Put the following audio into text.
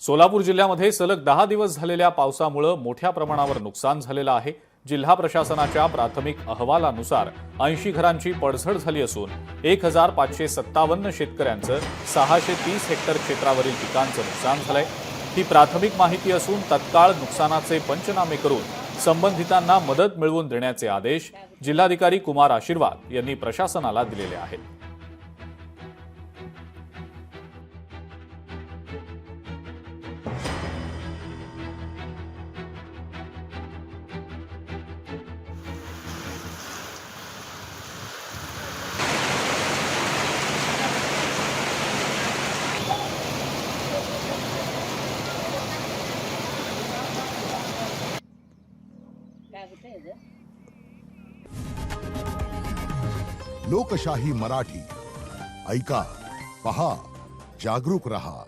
सोलापूर जिल्ह्यामध्ये सलग 10 दिवस झालेल्या पावसामुळे मोठ्या प्रमाणावर नुकसान झालेलं आहे। जिल्हा प्रशासनाच्या प्राथमिक अहवालानुसार 80 घरांची पडझड झाली असून 1557 शेतकऱ्यांचं 630 हेक्टर क्षेत्रावरील पिकांचं नुकसान झालंय। ही प्राथमिक माहिती असून तत्काळ नुकसानाचे पंचनामे करून संबंधितांना मदत मिळवून देण्याचे आदेश जिल्हाधिकारी कुमार आशीर्वाद यांनी प्रशासनाला दिलेले आहेत। लोकशाही मराठी ऐका, पहा, जागरूक रहा।